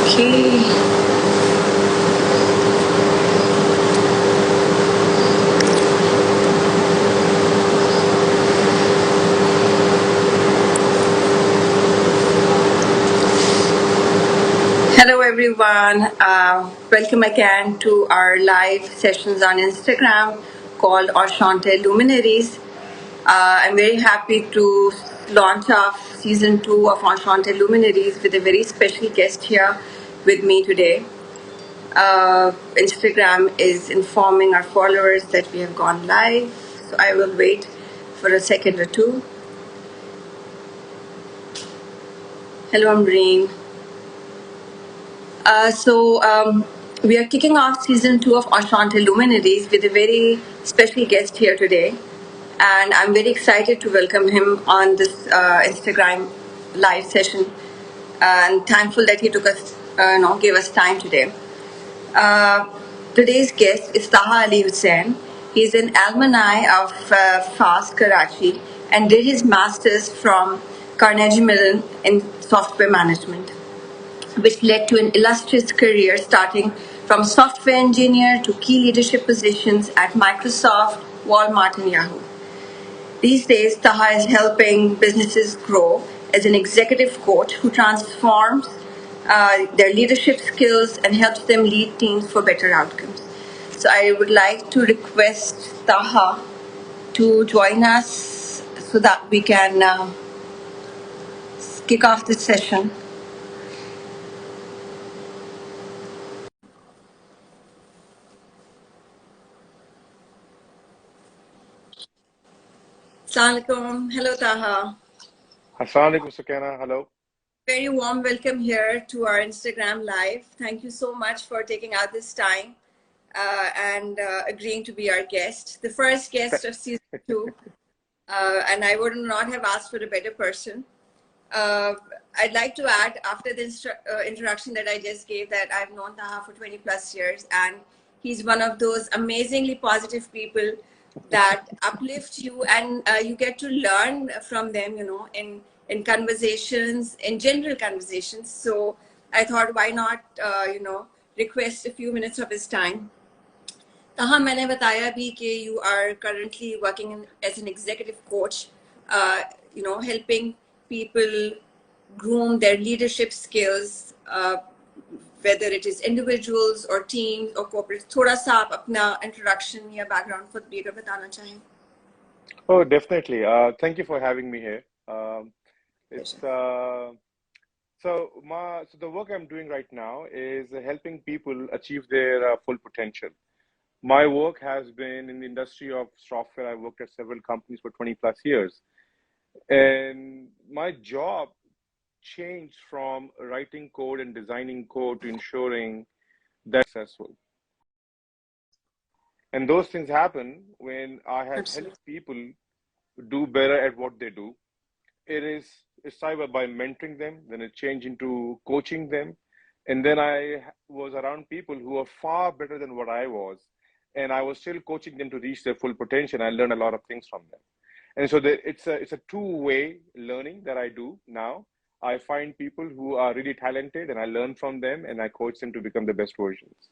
Okay. Hello, everyone. Welcome again to our live sessions on Instagram called Enchanté Luminaries. I'm very happy to launch off season 2 of Enchanté Luminaries with a very special guest here with me today. Instagram is informing our followers that we have gone live, so I will wait for a second or two. Hello, Amreen. We are kicking off season 2 of Enchanté Luminaries with a very special guest here today. And I'm very excited to welcome him on this Instagram live session. And thankful that he took us, gave us time today. Uh, Today's guest is Taha A Hussain. He's an alumni of FAST Karachi and did his master's from Carnegie Mellon in software management, which led to an illustrious career starting from software engineer to key leadership positions at Microsoft, Walmart, and Yahoo. These days, Taha is helping businesses grow as an executive coach who transforms their leadership skills and helps them lead teams for better outcomes. So I would like to request Taha to join us so that we can kick off this session. Assalamu alaikum. Hello, Taha. Assalamualaikum, Sukana. Hello. Very warm welcome here to our Instagram live. Thank you so much for taking out this time and agreeing to be our guest, the first guest of season 2. And I would not have asked for a better person. I'd like to add, after the introduction that I just gave, that I've known Taha for 20 plus years, and he's one of those amazingly positive people that uplift you, and you get to learn from them, in conversations, in general conversations. So I thought, why not, request a few minutes of his time. Taha, मैंने बताया भी कि you are currently working as an executive coach, helping people groom their leadership skills, whether it is individuals or teams or corporates. थोड़ा सा आप अपना introduction या background खुद भी अगर बताना चाहें. Oh, definitely. Thank you for having me here. It's so the work I'm doing right now is helping people achieve their full potential. My work has been in the industry of software. I worked at several companies for 20 plus years, and my job changed from writing code and designing code to ensuring that successful. And those things happen when I have Absolutely. helped people do better at what they do. It's either by mentoring them, then it changed into coaching them, and then I was around people who are far better than what I was, and I was still coaching them to reach their full potential. I learned a lot of things from them, and so it's a two-way learning that I do now. I find people who are really talented, and I learn from them, and I coach them to become the best versions.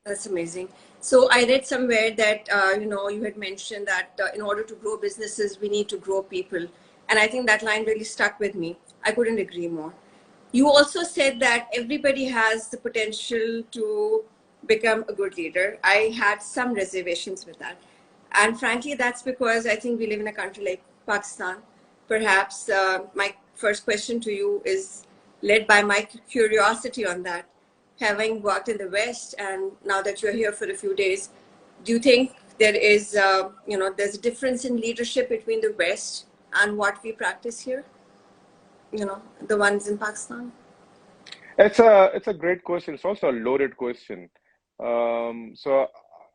That's amazing. So I read somewhere that you had mentioned that in order to grow businesses, we need to grow people, and I think that line really stuck with me. I couldn't agree more. You also said that everybody has the potential to become a good leader. I had some reservations with that, and frankly, that's because I think we live in a country like Pakistan. Perhaps my first question to you is led by my curiosity on that. Having worked in the West, and now that you're here for a few days, do you think there is, there's a difference in leadership between the West and what we practice here? The ones in Pakistan? It's a great question. It's also a loaded question. So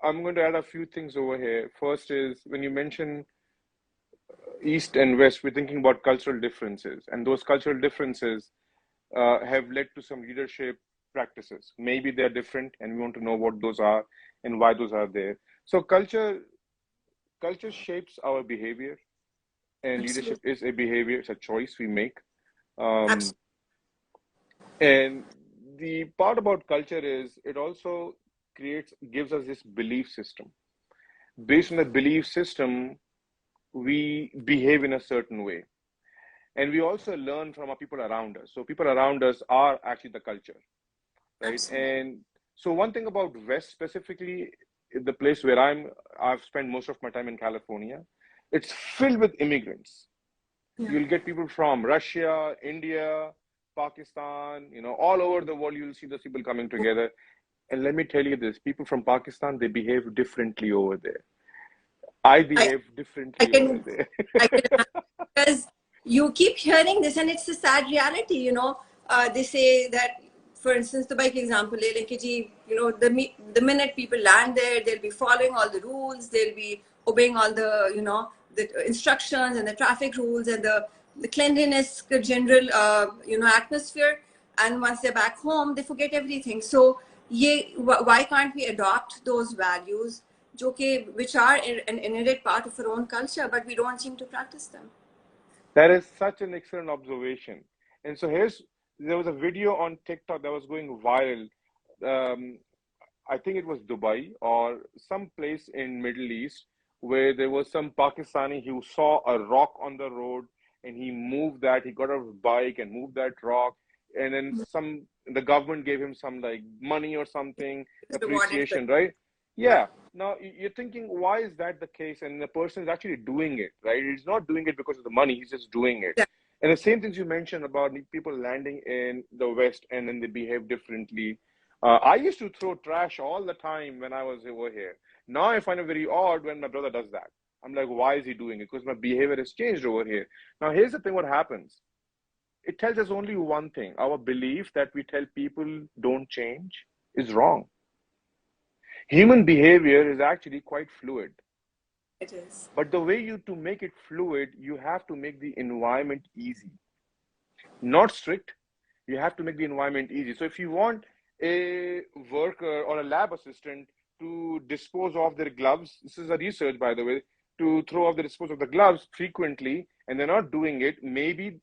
I'm going to add a few things over here. First is when you mention East and West, we're thinking about cultural differences, and those cultural differences have led to some leadership practices. Maybe they're different, and we want to know what those are and why those are there. So culture shapes our behavior, and leadership Absolutely. is a behavior. It's a choice we make. Um, Absolutely. and the part about culture is it also gives us this belief system. Based on the belief system, we behave in a certain way. And we also learn from our people around us. So people around us are actually the culture, right? Absolutely. And so one thing about West specifically, the place where I've spent most of my time in California, it's filled with immigrants. Yeah. You'll get people from Russia, India, Pakistan, all over the world. You'll see those people coming together. And let me tell you this, people from Pakistan, they behave differently over there. I I, behave I differently over can, there. I can imagine, because you keep hearing this, and it's a sad reality. They say that, for instance, the bike example, le lein ke ji, the minute people land there, they'll be following all the rules, they'll be obeying all the instructions and the traffic rules and the cleanliness, the general, atmosphere. And once they're back home, they forget everything. So, why can't we adopt those values, which are an inherent part of our own culture, but we don't seem to practice them? That is such an excellent observation. And so there was a video on TikTok that was going viral. Um, I think it was Dubai or some place in Middle East where there was some Pakistani who saw a rock on the road and he moved that. He got off his bike and moved that rock, and then the government gave him some like money or something, It's rewarded. appreciation, right? Yeah, Yeah. Now you're thinking, why is that the case? And the person is actually doing it, right? He's not doing it because of the money. He's just doing it. yeah, And the same things you mentioned about people landing in the West and then they behave differently. I used to throw trash all the time when I was over here. Now I find it very odd when my brother does that. I'm like, why is he doing it? Because my behavior has changed over here. Now, here's the thing what happens. It tells us only one thing. Our belief that we tell people don't change is wrong. Human behavior is actually quite fluid. it is. But the way to make it fluid, you have to make the environment easy. Not strict. You have to make the environment easy. So if you want a worker or a lab assistant to dispose of their gloves, this is a research, by the way, to dispose of the gloves frequently, and they're not doing it, maybe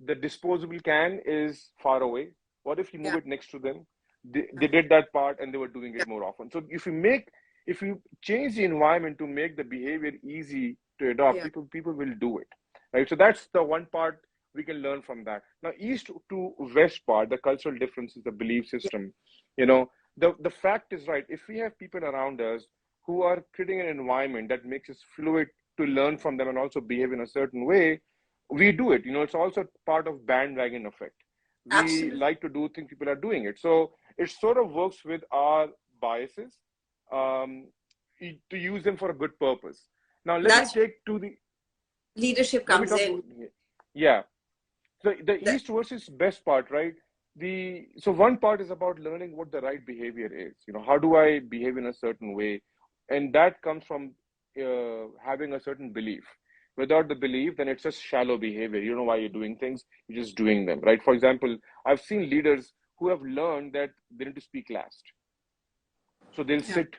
the disposable can is far away. What if you move Yeah, it next to them? They did that part and they were doing yeah, it more often. So if you change the environment to make the behavior easy to adopt, yeah, people will do it, right? So that's the one part we can learn from that. Now, east to west part, the cultural differences, the belief yeah, system, you know, the fact is right. If we have people around us who are creating an environment that makes us fluid to learn from them and also behave in a certain way, we do it. It's also part of bandwagon effect. We absolutely. like to do things, people are doing it. So it sort of works with our biases um, to use them for a good purpose. Now, That's leadership let me comes talk in. to, yeah. So the That, east versus best part, right? So one part is about learning what the right behavior is. How do I behave in a certain way, and that comes from having a certain belief. Without the belief, then it's just shallow behavior. You don't know why you're doing things; you're just doing them, right? For example, I've seen leaders who have learned that they need to speak last, so they'll yeah, sit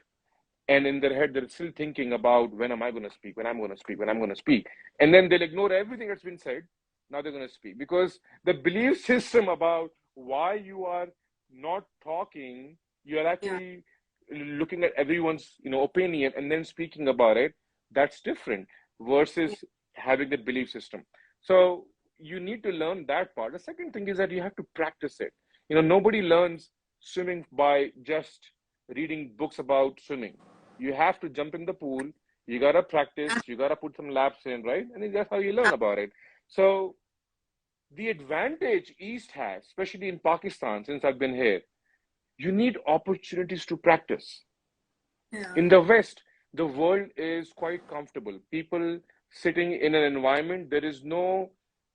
and in their head they're still thinking about when am I going to speak, when I'm going to speak, when I'm going to speak, and then they'll ignore everything that's been said. Now they're going to speak because the belief system about why you are not talking, you are yeah, actually looking at everyone's opinion and then speaking about it. That's different yeah, versus having the belief system. So you need to learn that part. The second thing is that you have to practice it. Nobody learns swimming by just reading books about swimming. You have to jump in the pool. You gotta practice. You gotta put some laps in, right? And then that's how you learn about it. So the advantage East has, especially in Pakistan, since I've been here, you need opportunities to practice. yeah, In the West, the world is quite comfortable. People sitting in an environment, there is no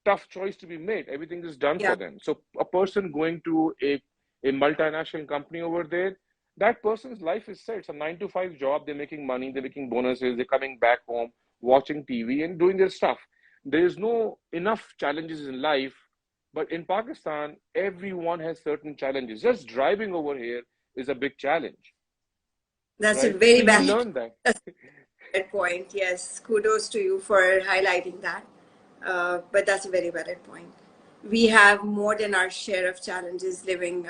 tough choice to be made. Everything is done yeah, for them. So a person going to a multinational company over there, that person's life is set. It's a 9 to 5 job. They're making money, they're making bonuses, they're coming back home, watching TV and doing their stuff. There is no enough challenges in life. But in Pakistan, everyone has certain challenges. Just driving over here is a big challenge, that's a right? So very you valid, learn that. that's a valid point. Yes, kudos to you for highlighting that. But that's a very valid point. we have more than our share of challenges living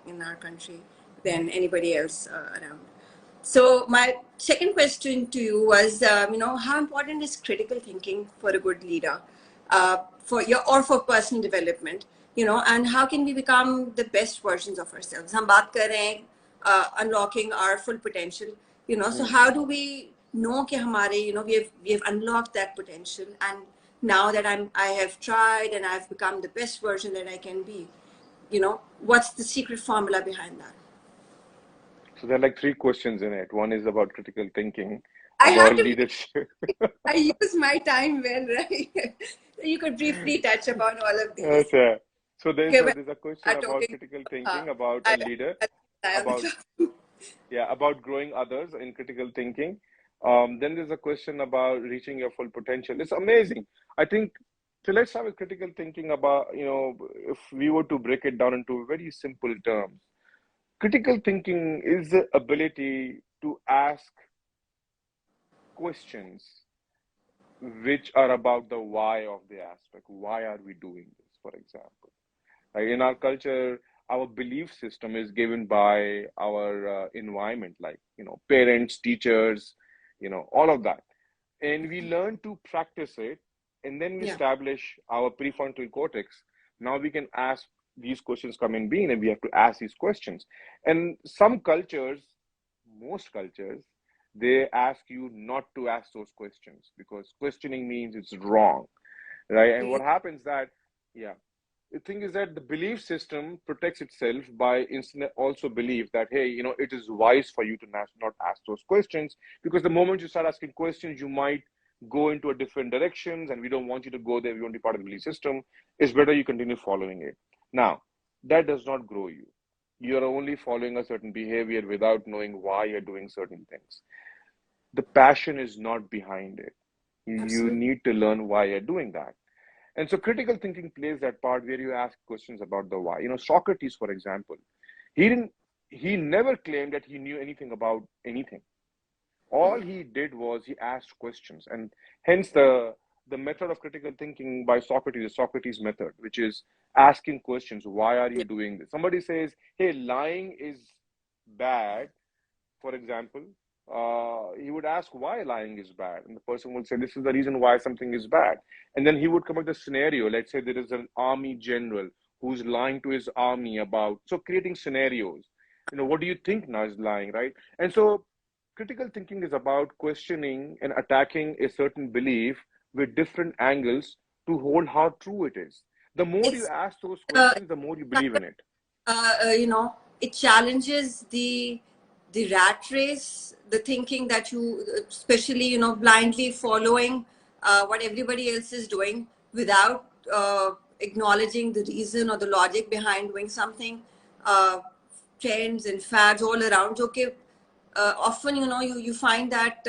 in our country than anybody else around. So my second question to you was, how important is critical thinking for a good leader, for personal development, and how can we become the best versions of ourselves? हम बात कर रहे हैं unlocking our full potential, So how do we know कि हमारे, we have unlocked that potential, and now that I have tried and I've become the best version that I can be, what's the secret formula behind that? So there are like three questions in it. One is about critical thinking, I about have to. leadership. I use my time well, right? You could briefly touch upon all of these. Okay. So Okay, when there's a question are about talking, critical uh, thinking, about a I, leader, I on the about clock. about growing others in critical thinking. Then there's a question about reaching your full potential. It's amazing. I think so. Let's have a critical thinking about, if we were to break it down into very simple terms. Critical thinking is the ability to ask questions which are about the why of the aspect. Why are we doing this, for example? Right? In our culture, our belief system is given by our environment, like, parents, teachers, all of that. And we learn to practice it, and then we Yeah. establish our prefrontal cortex. Now we can ask these questions come in being, and we have to ask these questions. And some cultures, most cultures, they ask you not to ask those questions because questioning means it's wrong, right? And what happens that, yeah, the thing is that the belief system protects itself by also believe that, hey, it is wise for you to not ask those questions, because the moment you start asking questions, you might go into a different directions, and we don't want you to go there. We want to be part of the belief system. It's better you continue following it. Now, that does not grow you. You're only following a certain behavior without knowing why you're doing certain things. The passion is not behind it. You Absolutely. need to learn why you're doing that. And so critical thinking plays that part where you ask questions about the why. Socrates, for example, he never claimed that he knew anything about anything. All he did was he asked questions. And hence the method of critical thinking by Socrates is Socrates method, which is asking questions. Why are you Yeah. doing this? Somebody says, hey, lying is bad, for example. He would ask why lying is bad, and the person would say this is the reason why something is bad, and then he would come up with a scenario. Let's say there is an army general who's lying to his army about, so creating scenarios. What do you think now is lying, right? And so critical thinking is about questioning and attacking a certain belief with different angles to hold how true it is. The more you It's ask those uh, questions, the more you believe in it. it challenges the rat race, the thinking that you, especially, blindly following what everybody else is doing without acknowledging the reason or the logic behind doing something. Trends and fads all around. Okay, often, you find that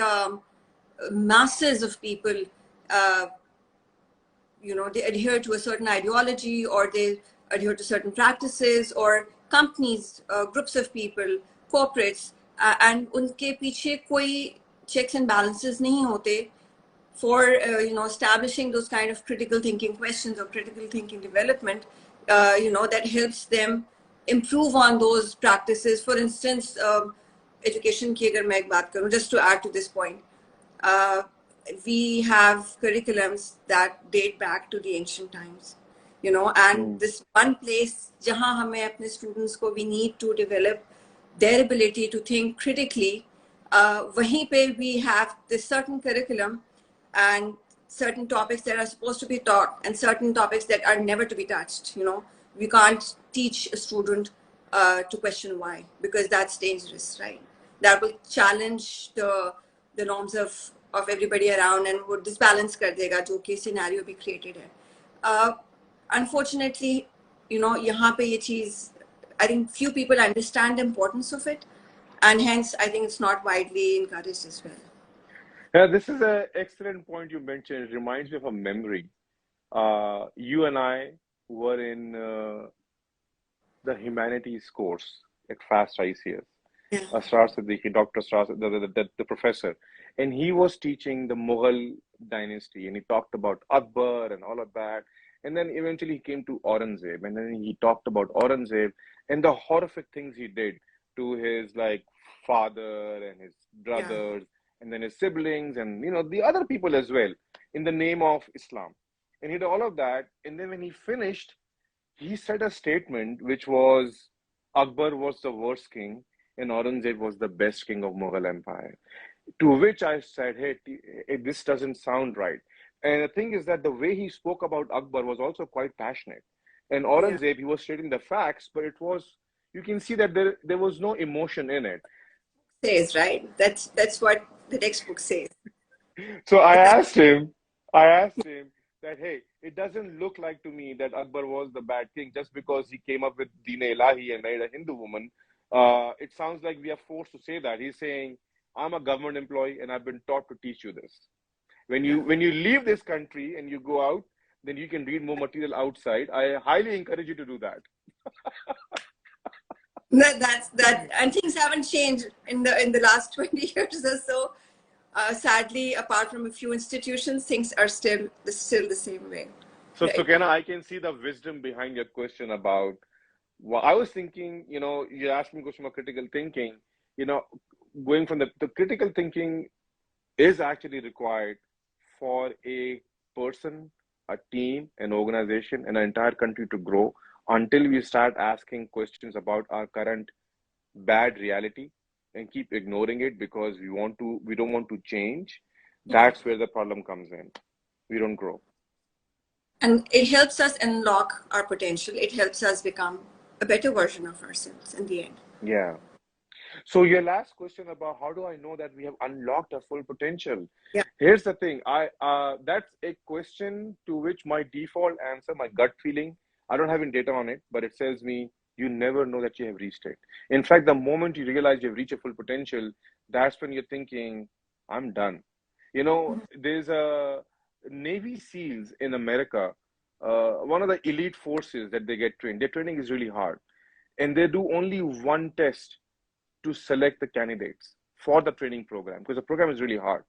masses of people. Uh, they adhere to a certain ideology, or they adhere to certain practices, or companies, groups of people, corporates, and उनके पीछे कोई checks and balances नहीं होते for establishing those kind of critical thinking questions or critical thinking development, that helps them improve on those practices. For instance, education की अगर मैं एक बात करूं, just to add to this point, uh, we have curriculums that date back to the ancient times, and this one place jahan hame apne students ko, we need to develop their ability to think critically. Wahin pe we have this certain curriculum and certain topics that are supposed to be taught and certain topics that are never to be touched. We can't teach a student to question why, because that's dangerous, right? That will challenge the norms of everybody around and would disbalance kar dega jo कि scenario be created hai. Unfortunately, यहाँ पे ये चीज, I think few people understand the importance of it, and hence I think it's not widely encouraged as well. Yeah, this is an excellent point you mentioned. It reminds me of a memory. You and I were in the humanities course at FAST ICS. Yeah. Asrar Siddiqui, Dr. Asrar, the professor, and he was teaching the Mughal dynasty, and he talked about Akbar and all of that. And then eventually he came to Aurangzeb, and then he talked about Aurangzeb and the horrific things he did to his like father and his Yeah. brothers and then his siblings and the other people as well in the name of Islam. And he did all of that. And then when he finished, he said a statement which was Akbar was the worst king and Aurangzeb was the best king of Mughal Empire. To which I said, hey, this doesn't sound right. And the thing is that the way he spoke about Akbar was also quite passionate. And Yeah. Aurangzeb, he was stating the facts, but you can see that there was no emotion in it. Says, right? That's what the textbook says. So That, I asked him that, hey, it doesn't look like to me that Akbar was the bad king just because he came up with Deen Ilahi and married a Hindu woman. It sounds like we are forced to say that. He's saying, I'm a government employee and I've been taught to teach you this. yeah. When you leave this country and you go out, then you can read more material outside. I highly encourage you to do that. That's that, and things haven't changed in the last 20 years or so. Sadly, apart from a few institutions, things are still the same way. So, Right. Sukena, I can see the wisdom behind your question about. Well, I was thinking, you asked me a question about critical thinking. You know, going from the critical thinking is actually required for a person, a team, an organization, and an entire country to grow until we start asking questions about our current bad reality and keep ignoring it because we don't want to change. Yeah. That's where the problem comes in. We don't grow. And it helps us unlock our potential. It helps us become a better version of ourselves in the end. Yeah. So your last question about how do I know that we have unlocked our full potential? Yeah. Here's the thing. I That's a question to which my default answer, my gut feeling, I don't have any data on it, but it tells me you never know that you have reached it. In fact, the moment you realize you've reached your full potential, that's when you're thinking, I'm done. There's a Navy SEALs in America, one of the elite forces that they get trained. Their training is really hard, and they do only one test to select the candidates for the training program because the program is really hard.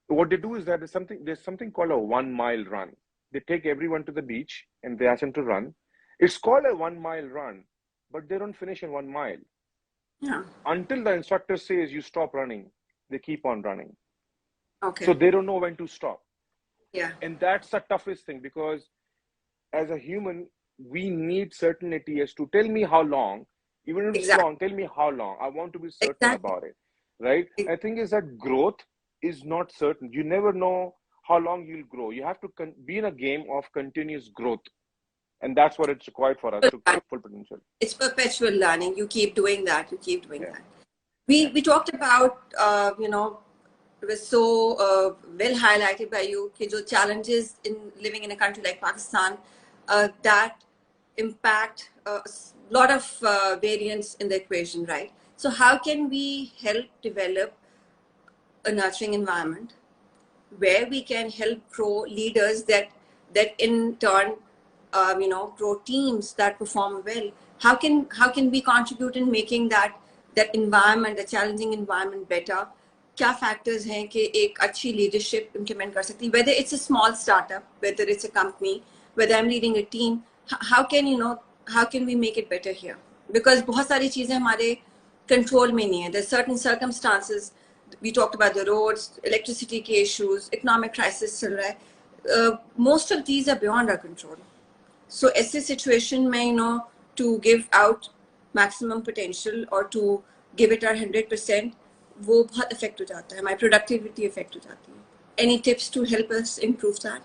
What they do is that there's something called a 1 mile run. They take everyone to the beach and they ask them to run. It's called a 1 mile run, but they don't finish in 1 mile Yeah. until the instructor says you stop running. They keep on running, so Okay. they don't know when to stop. Yeah. And that's the toughest thing because as a human, we need certainty as to tell me how long, even if it's Exactly. long, tell me how long. I want to be certain Exactly. about it, right? I think is that growth is not certain. You never know how long you'll grow. You have to be in a game of continuous growth. And that's what it's required for us to full potential. It's perpetual learning. You keep doing that. You keep doing Yeah. that. Yeah. We talked about it was so well highlighted by you कि जो challenges in living in a country like Pakistan that impact a lot of variance in the equation, right? So how can we help develop a nurturing environment where we can help grow leaders that in turn grow teams that perform well? How can we contribute in making that environment, the challenging environment, better? क्या factors हैं कि एक अच्छी leadership implement कर सकती, whether it's a small startup, whether it's a company, whether I'm leading a team? How can we make it better here? Because बहुत सारी चीजें हमारे control में नहीं है. There's certain circumstances. We talked about the roads, electricity issues, economic crisis चल रहा है. Most of these are beyond our control. So ऐसे situation में to give out maximum potential or to give it our 100%, वो बहुत affect हो जाता है. My productivity affect हो जाती है. Any tips to help us improve that?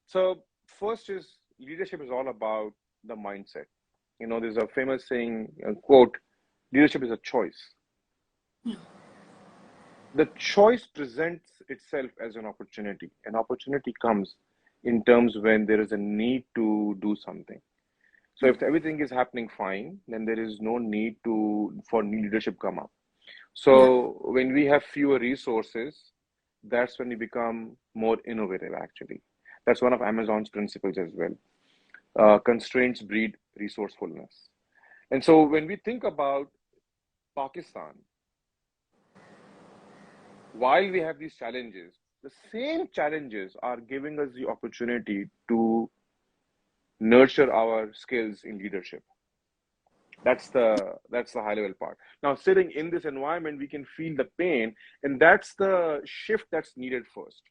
So first is leadership is all about the mindset. There's a famous saying, quote, leadership is a choice. Yeah. The choice presents itself as an opportunity. An opportunity comes in terms when there is a need to do something. So if everything is happening fine, then there is no need for leadership come up. So when we have fewer resources, that's when we become more innovative, actually. That's one of Amazon's principles as well. Constraints breed resourcefulness. And so when we think about Pakistan, while we have these challenges, the same challenges are giving us the opportunity to nurture our skills in leadership. That's the high level part. Now, sitting in this environment, we can feel the pain, and that's the shift that's needed first.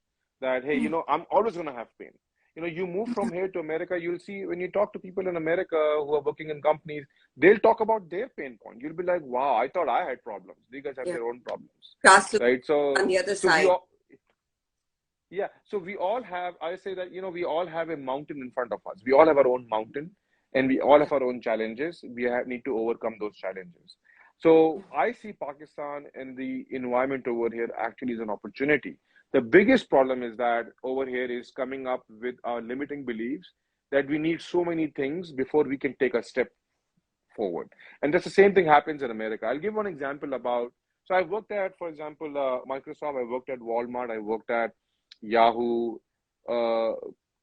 That hey, I'm always going to have pain. You move from here to America, you'll see when you talk to people in America who are working in companies, they'll talk about their pain point. You'll be like, wow, I thought I had problems. These guys have Yeah. their own problems, Just right? on So, the other so we side. all, yeah, so we all have, I say that, we all have a mountain in front of us. We all have our own mountain and we all Yeah. have our own challenges. Need to overcome those challenges. So I see Pakistan and the environment over here actually as an opportunity. The biggest problem is that over here is coming up with our limiting beliefs that we need so many things before we can take a step forward. And that's the same thing happens in America. I'll give one example about, so I worked at, for example, Microsoft, I worked at Walmart, I worked at Yahoo. Uh,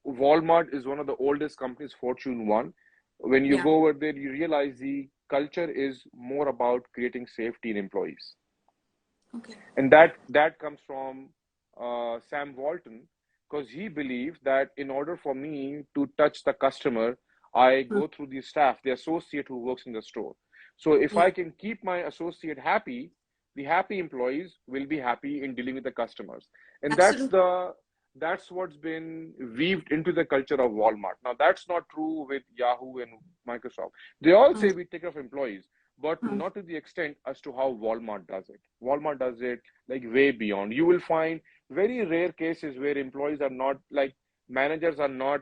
Walmart is one of the oldest companies, Fortune 1. When you Yeah. go over there, you realize the culture is more about creating safety in employees. Okay. And that comes from Sam Walton, because he believed that in order for me to touch the customer, I go through the staff, the associate who works in the store. So if I Yeah. can keep my associate happy, the happy employees will be happy in dealing with the customers. And Absolutely. that's what's been weaved into the culture of Walmart. Now that's not true with Yahoo and Microsoft. They all say we take care of employees, but not to the extent as to how Walmart does it. Walmart does it like way beyond. You will find very rare cases where employees are not like managers are not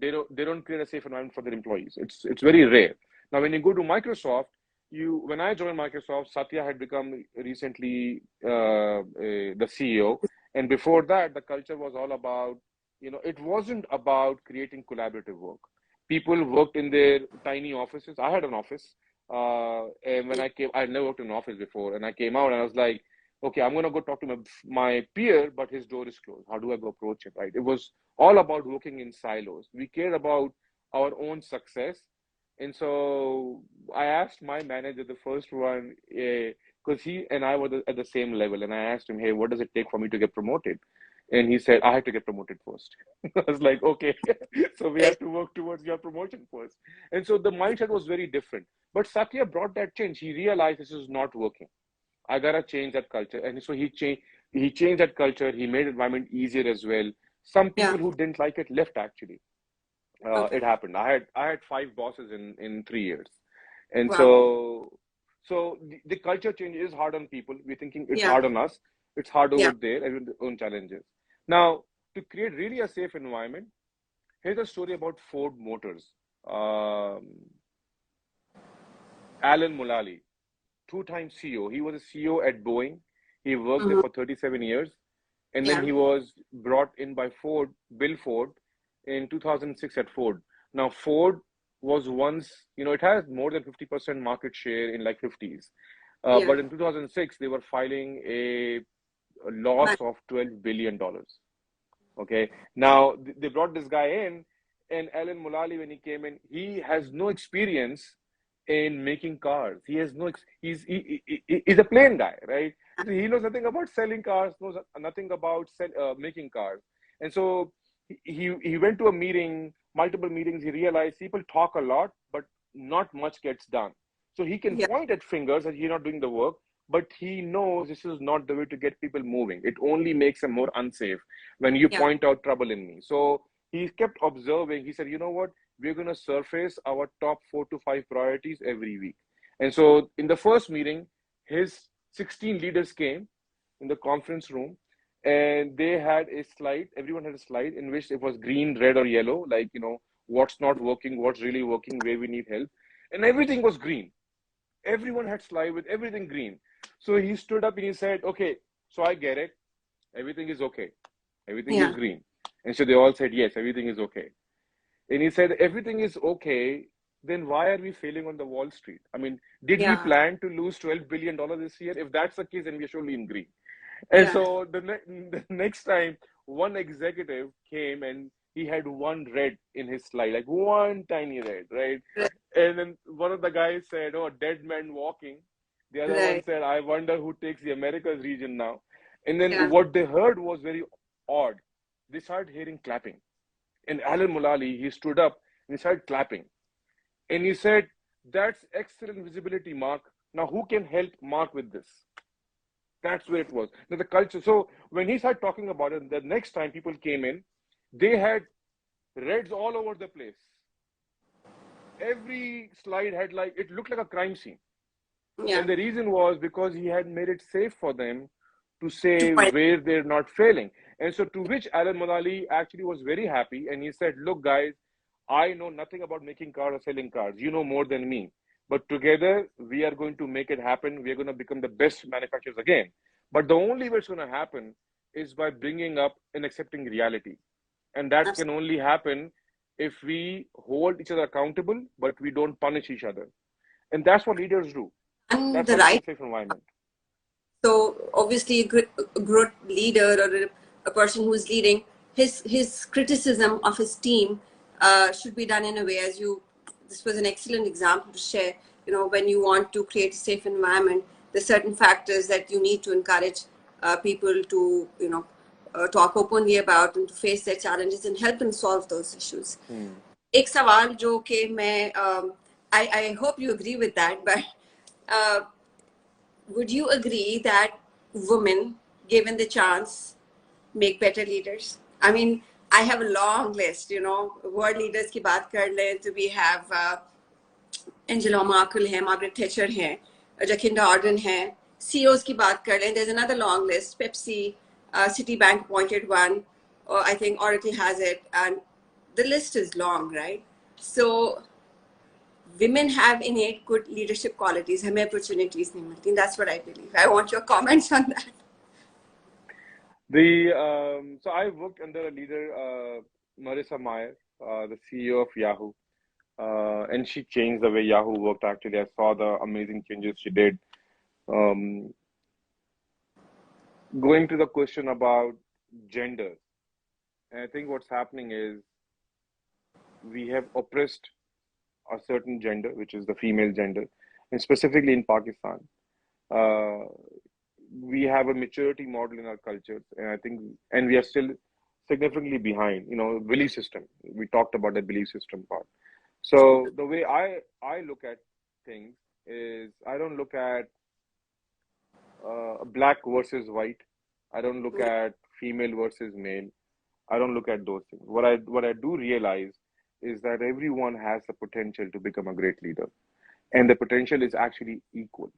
they don't create a safe environment for their employees. It's very rare. Now when you go to Microsoft, when I joined Microsoft, Satya had become recently the CEO, and before that the culture was all about it wasn't about creating collaborative work. People worked in their tiny offices. I had an office, and when I never worked in an office before, and I came out and I was like, okay, I'm gonna go talk to my peer, but his door is closed. How do I go approach it? Right? It was all about working in silos. We cared about our own success, and so I asked my manager, the first one, because he and I were at the same level, and I asked him, hey, what does it take for me to get promoted? And he said, I have to get promoted first. I was like, okay, so we have to work towards your promotion first. And so the mindset was very different. But Satya brought that change. He realized this is not working. I gotta change that culture. And so he changed that culture. He made environment easier as well. Some Yeah. people who didn't like it left actually. Okay. It happened. I had 5 bosses in 3 years. And Wow. so the culture change is hard on people. We're thinking it's Yeah. hard on us. It's hard Yeah. over there, everyone's own challenges. Now, to create really a safe environment, here's a story about Ford Motors. Um, Alan Mulally, two-time CEO. He was a CEO at Boeing. He worked there Mm-hmm. for 37 years. And then Yeah. he was brought in by Bill Ford, in 2006 at Ford. Now, Ford was once, it has more than 50% market share in like 50s. Yeah. But in 2006, they were filing a loss But of $12 billion. Okay. Now, they brought this guy in, and Alan Mulally, when he came in, he has no experience in making cars. He has no, he's a plain guy, right? So he knows nothing about selling cars, knows nothing about making cars. And so he went to a meeting, multiple meetings. He realized people talk a lot, but not much gets done. So he can yeah. point at fingers that he's not doing the work, but he knows this is not the way to get people moving. It only makes them more unsafe when you Yeah. point out trouble in me. So he kept observing. He said, you know what? We're going to surface our top 4 to 5 priorities every week. And so in the first meeting, his 16 leaders came in the conference room, and they had a slide. Everyone had a slide in which it was green, red, or yellow, like, what's not working, what's really working, where we need help. And everything was green. Everyone had slide with everything green. So he stood up and he said, okay, so I get it. Everything is okay. Everything is Yeah. green. And so they all said, yes, everything is okay. And he said, everything is okay. Then why are we failing on the Wall Street? I mean, did we Yeah. plan to lose $12 billion this year? If that's the case, then we're surely in green. And Yeah. so the next time, one executive came and he had one red in his slide, like one tiny red, right? Right. And then one of the guys said, oh, dead man walking. The other one Right. said, I wonder who takes the Americas region now. And then Yeah. what they heard was very odd. They started hearing clapping. And Alan Mulally, he stood up and he started clapping. And he said, "That's excellent visibility, Mark. Now who can help Mark with this?" That's where it was. Now the culture. So when he started talking about it, the next time people came in, they had reds all over the place. Every slide had like, it looked like a crime scene. Yeah. And the reason was because he had made it safe for them to To say point. where they're not failing. And so to which Alan Mulally actually was very happy. And he said, "Look, guys, I know nothing about making cars or selling cars. You know more than me. But together, we are going to make it happen. We are going to become the best manufacturers again. But the only way it's going to happen is by bringing up and accepting reality. And that can only happen if we hold each other accountable, but we don't punish each other. And that's what leaders do. And That's the how you right. build safe environment." So obviously, a good leader or a person who is leading, his criticism of his team should be done in a way, as you. This was an excellent example to share. You know, when you want to create a safe environment, there's certain factors that you need to encourage people to, talk openly about and to face their challenges and help them solve those issues. Hmm. एक सवाल जो कि मैं I hope you agree with that, but uh, would you agree that women, given the chance, make better leaders? I mean, I have a long list, world leaders की बात कर लें तो we have Angela Merkel है, Margaret Thatcher है, Jacinda Ardern है, CEOs की बात कर लें, there's another long list, Pepsi, Citibank appointed one, or I think Oracle has it, and the list is long, right? So women have innate good leadership qualities. हमें opportunities नहीं मिलती. That's what I believe. I want your comments on that. So I worked under a leader, Marissa Mayer, the CEO of Yahoo, and she changed the way Yahoo worked. Actually, I saw the amazing changes she did. Going to the question about gender, and I think what's happening is we have oppressed a certain gender, which is the female gender, and specifically in Pakistan. Uh, we have a maturity model in our cultures, and I think, and we are still significantly behind. Belief system. We talked about the belief system part. So the way I look at things is I don't look at black versus white. I don't look at female versus male. I don't look at those things. What I do realize is that everyone has the potential to become a great leader, and the potential is actually equal,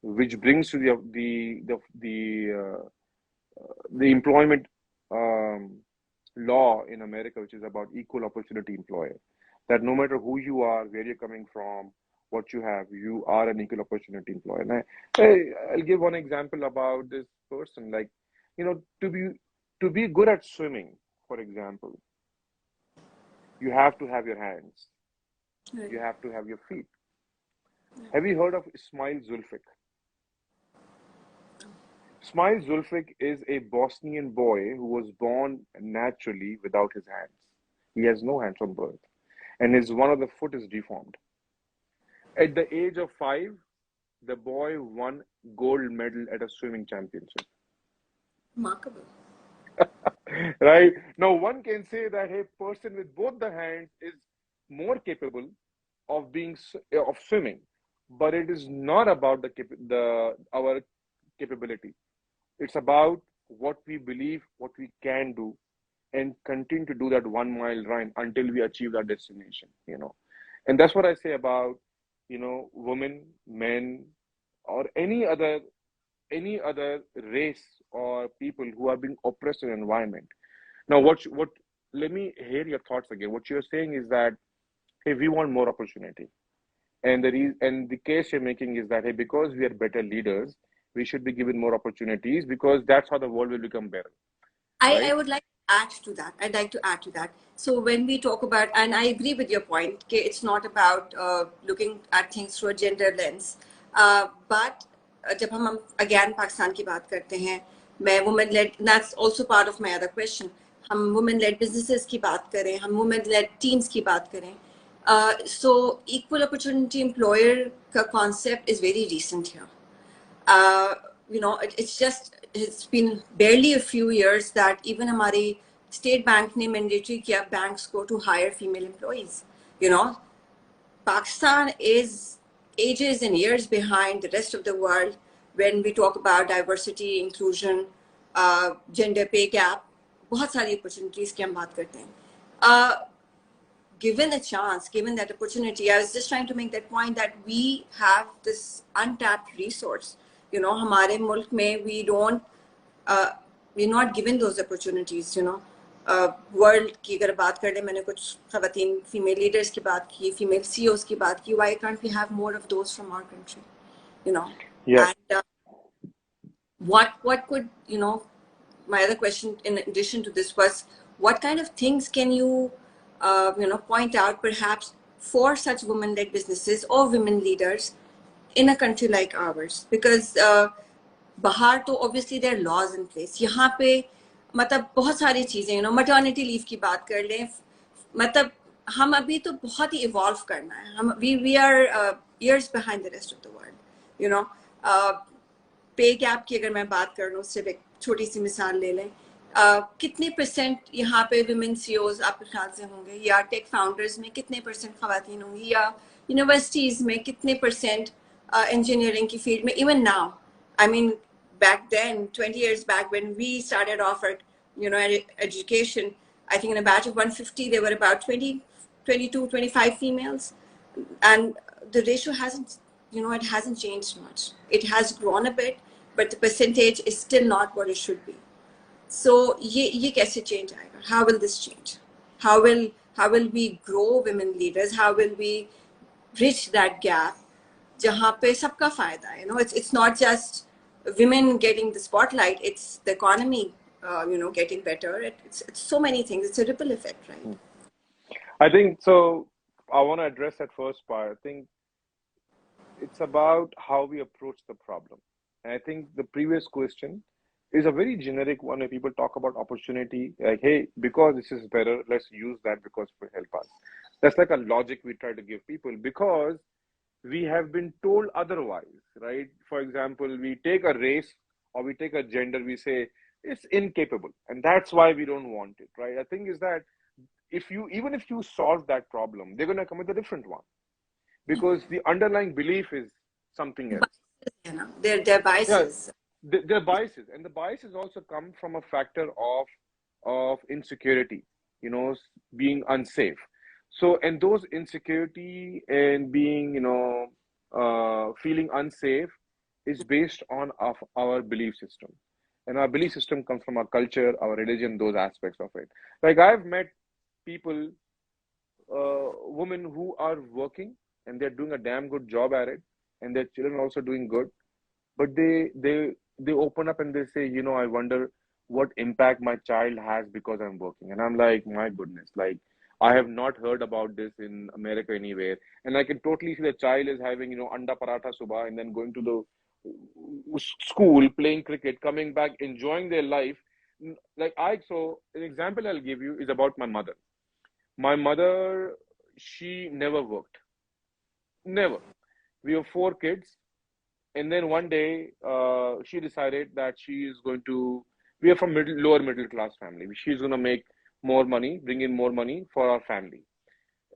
which brings to the employment law in America, which is about equal opportunity employer. That no matter who you are, where you're coming from, what you have, you are an equal opportunity employer. And I'll give one example about this person. Like, to be good at swimming, for example, you have to have your hands, Right. you have to have your feet. Have you heard of Ismail Zulfik? Ismail Zulfik is a Bosnian boy who was born naturally without his hands. He has no hands from birth, and his one of the foot is deformed. At the age of 5, the boy won gold medal at a swimming championship. Remarkable. Right? Now, one can say that a person with both the hands is more capable of of swimming, but it is not about our capability. It's about what we believe, what we can do, and continue to do that 1 mile run until we achieve that destination. And that's what I say about, women, men, or any other race or people who are being oppressed in an environment. Now, let me hear your thoughts again. What you're saying is that, hey, we want more opportunity. And the case you're making is that, hey, because we are better leaders, we should be given more opportunities because that's how the world will become better. I would like to add to that. I'd like to add to that. So when we talk about, and I agree with your point, okay, it's not about looking at things through a gender lens. But जब हम again Pakistan की बात करते हैं, मैं women led, that's also part of my other question. हम women led businesses की बात करें, हम women led teams की बात करें. So equal opportunity employer का concept is very recent here. it's been barely a few years that even हमारी state bank ने mandatory किया banks को to hire female employees. Pakistan is ages and years behind the rest of the world when we talk about diversity, inclusion, gender pay gap. बहुत सारी opportunities की हम बात करते हैं. Given a chance, given that opportunity, I was just trying to make that point that we have this untapped resource. हमारे मुल्क में we're not given those opportunities. World की अगर बात कर ले, मैंने कुछ खवातीन फीमेल लीडर्स की बात की, फीमेल CEOs की बात की. Why can't we have more of those from our country? Yeah. And what could my other question in addition to this was, what kind of things can you point out perhaps for such women-led businesses or women leaders in a country like ours? Because बाहर तो obviously there are laws in place. यहाँ पे मतलब बहुत सारी चीजें, maternity leave की बात कर लें, मतलब हम अभी तो बहुत ही evolve करना है. we are years behind the rest of the world. पे गैप की अगर मैं बात कर लूँ, सिर्फ एक छोटी सी मिसाल ले लें, कितने % यहाँ पे विमेन CEOs आपके ख्याल से होंगे, या टेक फाउंडर्स में कितने % खवातीन होंगी, या यूनिवर्सिटीज में कितने % इंजीनियरिंग की फील्ड में? Even now, I mean, back then, 20 years back, when we started off our education, I think in a batch of 150 there were about 20, 22, 25 females, and the ratio hasn't it hasn't changed much. It has grown a bit, but the percentage is still not what it should be. So ये कैसे change आएगा? How will this change? How will we grow women leaders? How will we bridge that gap जहाँ पे सबका फायदा है? It's not just women getting the spotlight, it's the economy getting better. It's so many things. It's a ripple effect, right? I think so. I want to address that first part. I think it's about how we approach the problem. And I think the previous question is a very generic one where people talk about opportunity, like, hey, because this is better, let's use that because it will help us. That's like a logic we try to give people because we have been told otherwise, right? For example, we take a race or we take a gender, we say it's incapable, and that's why we don't want it, right? I think is that even if you solve that problem, they're going to come with a different one because the underlying belief is something else. They're biases. Yeah, they're biases, and the biases also come from a factor of insecurity, being unsafe. So, and those insecurity and being, feeling unsafe is based on our belief system. And our belief system comes from our culture, our religion, those aspects of it. Like I've met people, women who are working and they're doing a damn good job at it, and their children are also doing good. But they open up and they say, I wonder what impact my child has because I'm working. And I'm like, my goodness, like I have not heard about this in America anywhere. And I can totally see the child is having, anda paratha subah and then going to the school, playing cricket, coming back, enjoying their life. So an example I'll give you is about my mother. My mother, she never worked. Never. We have 4 kids. And then one day, she decided that she is going to, we are from lower middle class family. She's going to make more money, bring in more money for our family.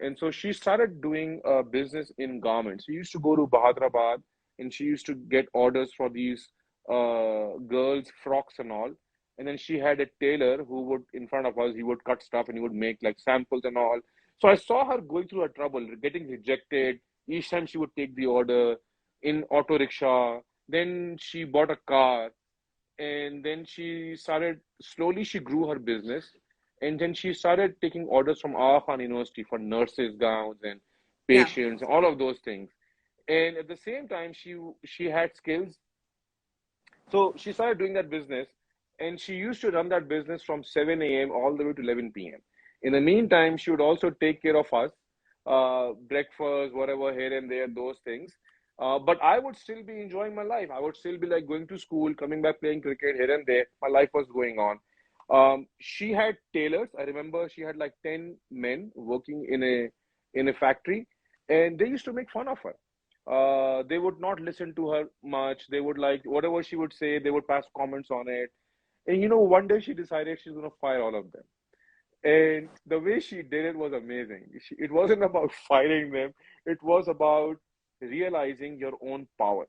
And so she started doing a business in garments. She used to go to Bahadrabad and she used to get orders for these girls' frocks and all. And then she had a tailor who would, in front of us, he would cut stuff and he would make like samples and all. So I saw her going through her trouble, getting rejected. Each time she would take the order in auto rickshaw. Then she bought a car. And then she grew her business. And then she started taking orders from Taha A University for nurses' gowns and patients, all of those things. And at the same time, she had skills. So she started doing that business. And she used to run that business from 7 a.m. all the way to 11 p.m. In the meantime, she would also take care of us, breakfast, whatever, here and there, those things. But I would still be enjoying my life. I would still be like going to school, coming back, playing cricket here and there. My life was going on. She had tailors. I remember she had like 10 men working in a factory, and they used to make fun of her. They would not listen to her much. They would like whatever she would say, they would pass comments on it. And one day she decided she's going to fire all of them. And the way she did it was amazing. It wasn't about firing them, it was about realizing your own power.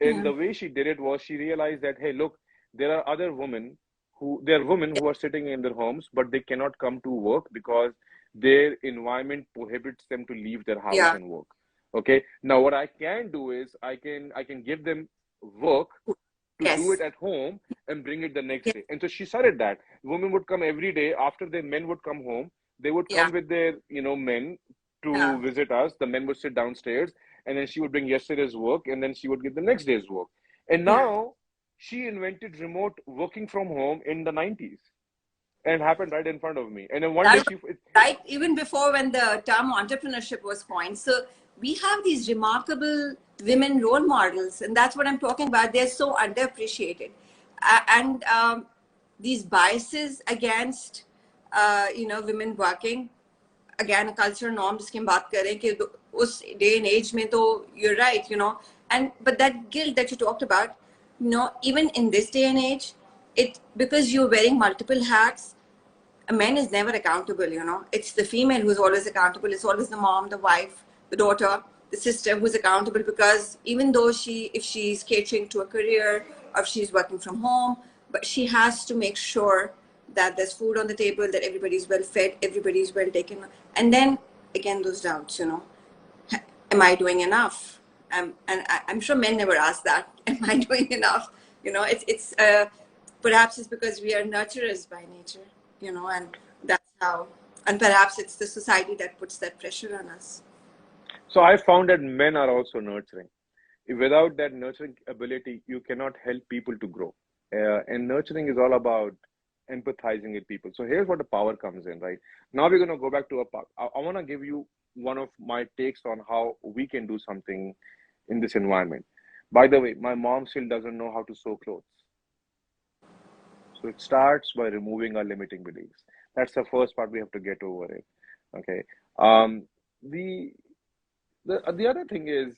And Yeah. the way she did it was she realized that, hey, look, there are women who are sitting in their homes, but they cannot come to work because their environment prohibits them to leave their house Yeah. and work. Okay. Now what I can do is I can give them work to do it Yes. at home and bring it the next Yeah. day. And so she started that. Women would come every day after the men would come home. They would Yeah. come with their, men to Yeah. visit us. The men would sit downstairs and then she would bring yesterday's work and then she would give the next day's work. And Yeah. now she invented remote working from home in the 90s and it happened right in front of me. And then one day Right, she, right. Even before when the term entrepreneurship was coined. So we have these remarkable women role models, and that's what I'm talking about. They're so underappreciated. And these biases against, women working, again, a cultural norm जिसकी हम बात करें कि उस day and age में तो you're right, and but that guilt that you talked about, even in this day and age, it because you're wearing multiple hats, a man is never accountable. It's the female who's always accountable. It's always the mom, the wife, the daughter, the sister who's accountable, because even though if she's catering to a career or if she's working from home, but she has to make sure that there's food on the table, that everybody's well fed, everybody's well taken. And then again, those doubts, am I doing enough? And I'm sure men never ask that. Am I doing enough? It's perhaps it's because we are nurturers by nature, and that's how. And perhaps it's the society that puts that pressure on us. so I found that men are also nurturing. Without that nurturing ability, you cannot help people to grow. And nurturing is all about empathizing with people. So here's what the power comes in, right? Now we're going to go back to a part. I want to give you one of my takes on how we can do something in this environment. By the way, my mom still doesn't know how to sew clothes. So it starts by removing our limiting beliefs. That's the first part we have to get over it. Okay. Um, the the other thing is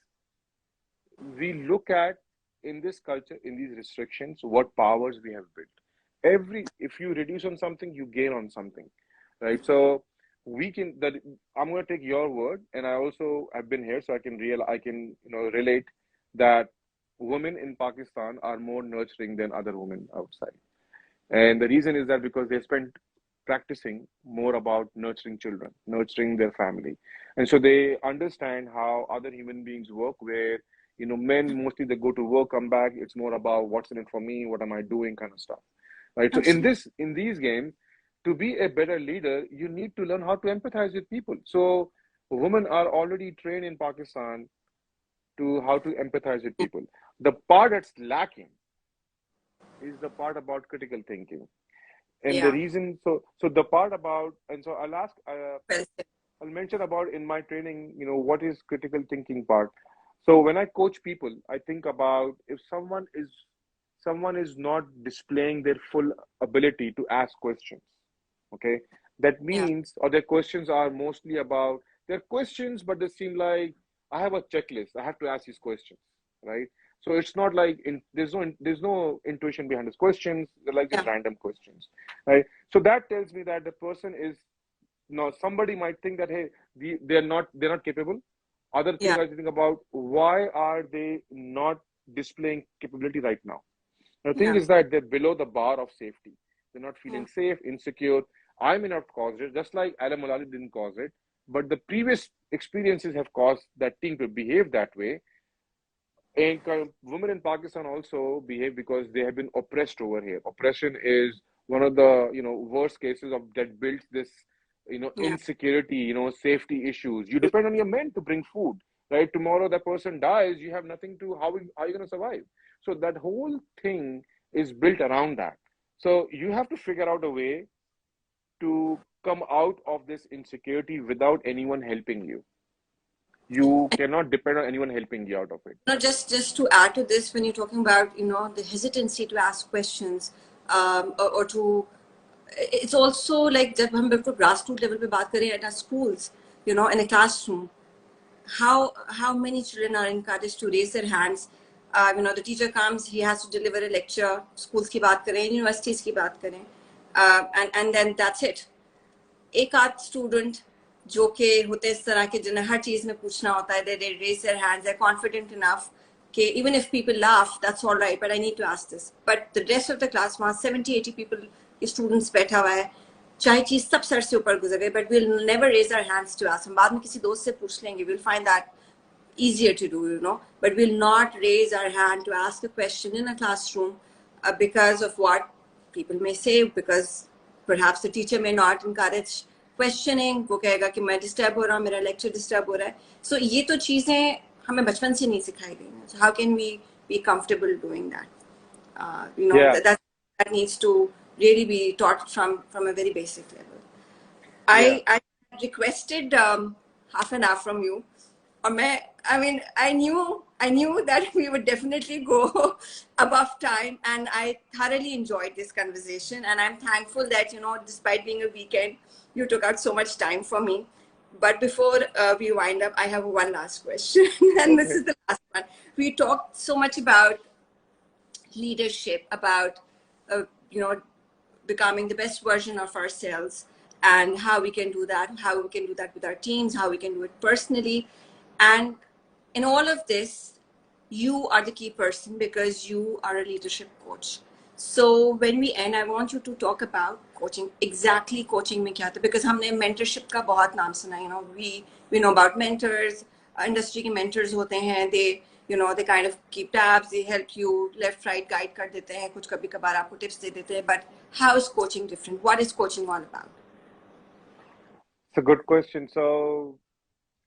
we look at in this culture, in these restrictions, what powers we have built. If you reduce on something, you gain on something, right? So we can that I'm going to take your word, and I also have been here, so I can relate that women in Pakistan are more nurturing than other women outside. And the reason is that because they spent practicing more about nurturing children, nurturing their family. And so they understand how other human beings work, where, men mostly they go to work, come back. It's more about what's in it for me, what am I doing kind of stuff. Right. So Absolutely. in these games, to be a better leader, you need to learn how to empathize with people. So women are already trained in Pakistan to how to empathize with people. The part that's lacking is the part about critical thinking. And the Yeah. reason, so the part about, and so Well said. I'll mention about in my training, what is critical thinking part. So when I coach people, I think about if someone is not displaying their full ability to ask questions. Okay, that Yeah. means, or their questions are mostly about their questions, but they seem like I have a checklist. I have to ask these questions, right? So it's not like there's no intuition behind these questions. They're like just Yeah. random questions, right? So that tells me that the person is no. Somebody might think that, hey, they're not capable. Other thing Yeah. I think about, why are they not displaying capability right now? The thing Yeah. is that they're below the bar of safety. They're not Yeah. feeling safe, insecure. I may not cause it, just like Alam Mulali didn't cause it, but the previous experiences have caused that team to behave that way. And women in Pakistan also behave because they have been oppressed over here. Oppression is one of the worst cases of that builds this Yeah. insecurity, safety issues. You depend on your men to bring food, right? Tomorrow that person dies, you have nothing to how are you going to survive? So that whole thing is built around that. So you have to figure out a way to come out of this insecurity without anyone helping you. You cannot depend on anyone helping you out of it. No, just to add to this, when you're talking about the hesitancy to ask questions, or to, it's also like जब हम बिल्कुल grassroots level पे बात करें at our schools, in a classroom, how many children are encouraged to raise their hands. The teacher comes, he has to deliver a lecture, schools की बात करें, universities की बात करें, and then that's it. एक आध स्टूडेंट जो के होते इस तरह के जिन्हें हर चीज में पूछना होता है, they raise their hands, they're confident enough कि even if people laugh, that's all right, but I need to ask this. But the rest of the class, वहाँ 70-80 people students बैठा हुआ है, चाहे चीज सब सर से ऊपर गुजर गई, but we'll never raise our hands to ask. हम बाद में किसी दोस्त से पूछ लेंगे, we'll find that easier to do, but we'll not raise our hand to ask a question in a classroom because of what people may say, because perhaps the teacher may not encourage questioning. वो कहेगा कि मैं disturb हो रहा हूँ, मेरा lecture disturb हो रहा है. So ये तो चीजें हमें बचपन से नहीं सिखाई गई. So how can we be comfortable doing that? Yeah. That needs to really be taught from a very basic level. Yeah. I requested half an hour from you. I knew that we would definitely go above time, and I thoroughly enjoyed this conversation. And I'm thankful that, despite being a weekend, you took out so much time for me. But before we wind up, I have one last question, and this is the last one. We talked so much about leadership, about becoming the best version of ourselves, and how we can do that, with our teams, how we can do it personally. And in all of this, you are the key person because you are a leadership coach. So when we end, I want you to talk about coaching. Exactly coaching में क्या था? Because हमने mentorship का बहुत नाम सुना. We know about mentors. Industry के mentors होते हैं. They kind of keep tabs. They help you left right guide कर देते हैं. कुछ कभी कभार आपको tips दे देते हैं. But how is coaching different? What is coaching all about? It's a good question. So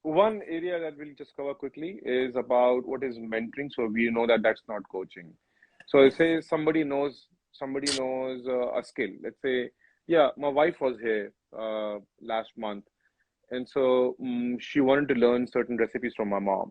one area that we'll just cover quickly is about what is mentoring. So we know that that's not coaching. So say somebody knows a skill. Let's say, yeah, my wife was here last month, and so she wanted to learn certain recipes from my mom.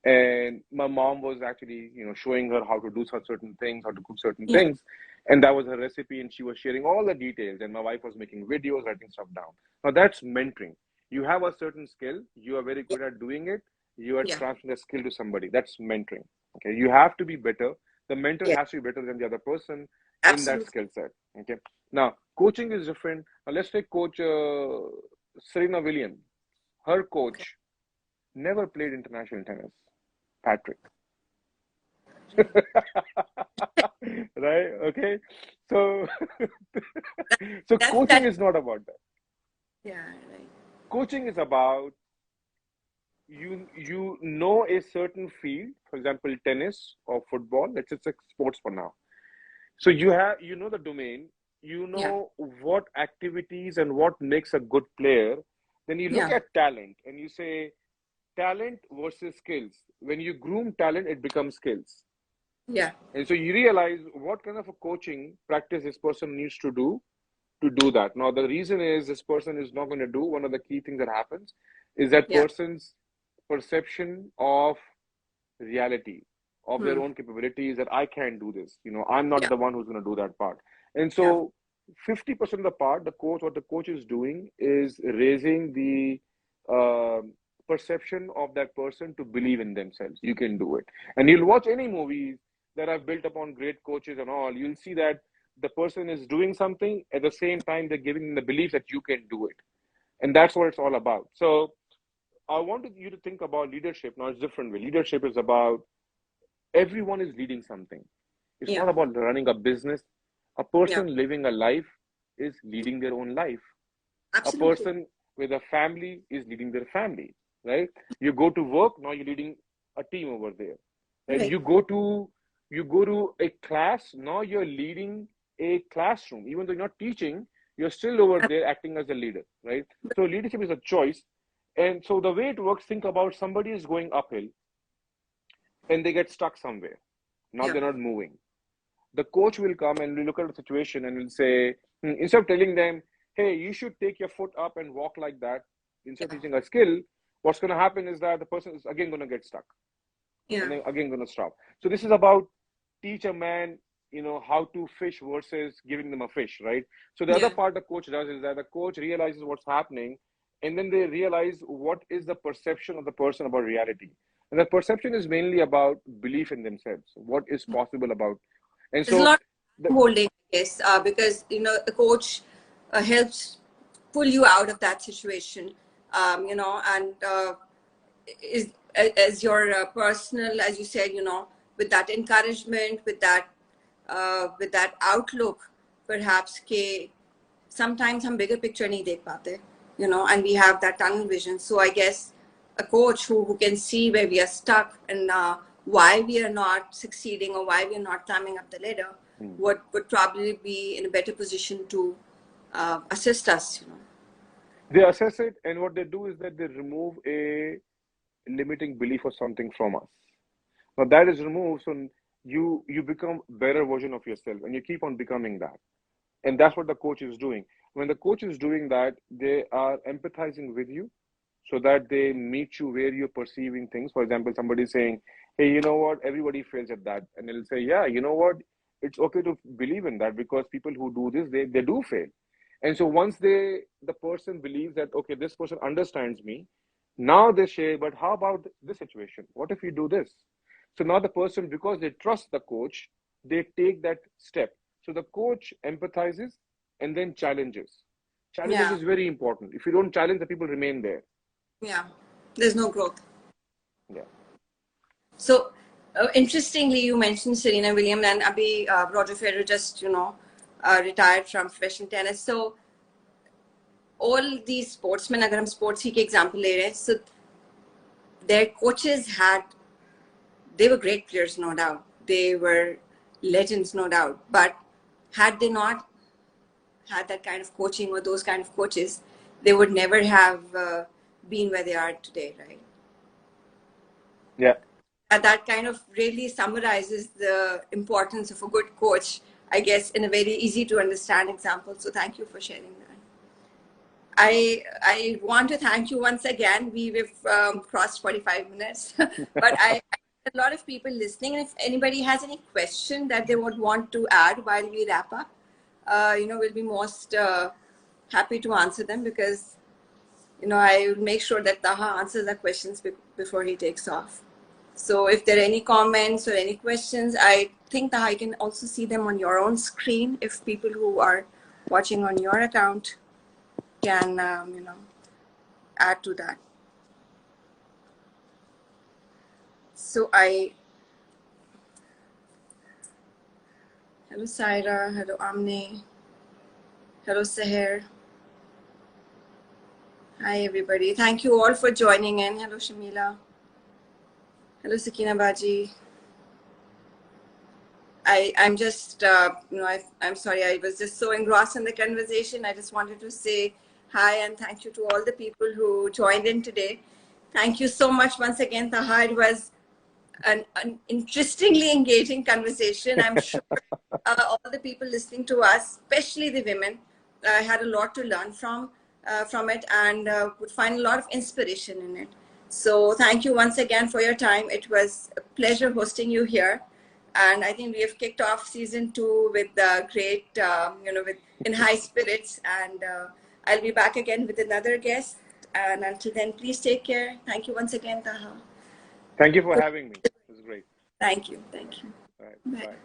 And my mom was actually, showing her how to do certain things, how to cook certain Yeah. things, and that was her recipe. And she was sharing all the details. And my wife was making videos, writing stuff down. Now that's mentoring. You have a certain skill, you are very good at doing it, you are transferring the skill to somebody. That's mentoring. Okay, you have to be better. The mentor has to be better than the other person in that skill set. Okay, now coaching is different. Now let's take Coach Serena Williams. Her coach never played international tennis. Patrick. Right? Okay. So coaching is not about that. Yeah, right. Coaching is about you know a certain field, for example, tennis or football. Let's just say sports for now. So you know the domain, you know what activities and what makes a good player. Then you look at talent and you say talent versus skills. When you groom talent, it becomes skills. Yeah. And so you realize what kind of a coaching practice this person needs to do that. Now, the reason is this person is not going to do, one of the key things that happens is that person's perception of reality, of their own capabilities, that I can't do this. I'm not the one who's going to do that part. And so 50% of the part, what the coach is doing is raising the perception of that person to believe in themselves. You can do it. And you'll watch any movies that are built upon great coaches and all, you'll see that the person is doing something, at the same time, they're giving them the belief that you can do it. And that's what it's all about. So I wanted you to think about leadership. Now it's different. Leadership is about everyone is leading something. It's not about running a business. A person living a life is leading their own life. Absolutely. A person with a family is leading their family, right? You go to work, now you're leading a team over there. Right? Right. You go to a class, now you're leading a classroom. Even though you're not teaching, you're still over there acting as a leader, right? So leadership is a choice. And so the way it works, think about somebody is going uphill and they get stuck somewhere. Now they're not moving. The coach will come and will look at the situation and will say, instead of telling them, hey, you should take your foot up and walk like that, instead of teaching a skill, what's going to happen is that the person is again going to get stuck. And then again going to stop. So this is about teach a man, how to fish versus giving them a fish, right? So the other part the coach does is that the coach realizes what's happening and then they realize what is the perception of the person about reality. And the perception is mainly about belief in themselves, what is possible about. And There's a so, lot the, of holding, yes, because a coach helps pull you out of that situation, and is as your personal, as you said, with that encouragement, with that outlook, perhaps ke sometimes हम bigger picture नहीं देख पाते, and we have that tunnel vision. So I guess a coach who can see where we are stuck and why we are not succeeding or why we are not climbing up the ladder would probably be in a better position to assist us. they assess it, and what they do is that they remove a limiting belief or something from us. Now that is removed, so you become better version of yourself, and you keep on becoming that. And that's what the coach is doing. When the coach is doing that, they are empathizing with you so that they meet you where you're perceiving things. For example, somebody saying, hey, you know what, everybody fails at that. And they'll say, yeah, you know what, it's okay to believe in that because people who do this, they do fail. And so once the person believes that, okay, this person understands me, now they say, but how about this situation? What if you do this? So now the person, because they trust the coach, they take that step. So the coach empathizes and then challenges. Challenging Yeah, is very important. If you don't challenge, the people remain there. yeah. There's no growth. Yeah. So, interestingly, you mentioned Serena Williams and Abhi Roger Federer just, retired from professional tennis. So, all these sportsmen, अगर हम sports ही के example ले रहे हैं, so their coaches they were great players, no doubt. They were legends, no doubt. But had they not had that kind of coaching or those kind of coaches, they would never have been where they are today, right? Yeah. And that kind of really summarizes the importance of a good coach, I guess, in a very easy to understand example. So thank you for sharing that. I want to thank you once again. We've crossed 45 minutes, but a lot of people listening. And if anybody has any question that they would want to add while we wrap up, we'll be most happy to answer them because, I will make sure that Taha answers the questions before he takes off. So if there are any comments or any questions, I think that I can also see them on your own screen if people who are watching on your account can, add to that. So hello Saira, hello Amne, hello Seher. Hi everybody. Thank you all for joining in. Hello Shamila. Hello Sakina Baji. I'm just, I'm sorry, I was just so engrossed in the conversation. I just wanted to say hi and thank you to all the people who joined in today. Thank you so much once again, Taha. It was an interestingly engaging conversation. I'm sure all the people listening to us, especially the women, had a lot to learn from it and would find a lot of inspiration in it. So thank you once again for your time. It was a pleasure hosting you here. And I think we have kicked off season 2 with great, in high spirits. And I'll be back again with another guest. And until then, please take care. Thank you once again, Taha. Thank you for having me. It was great. Thank you. Thank you. All right. Bye. Bye.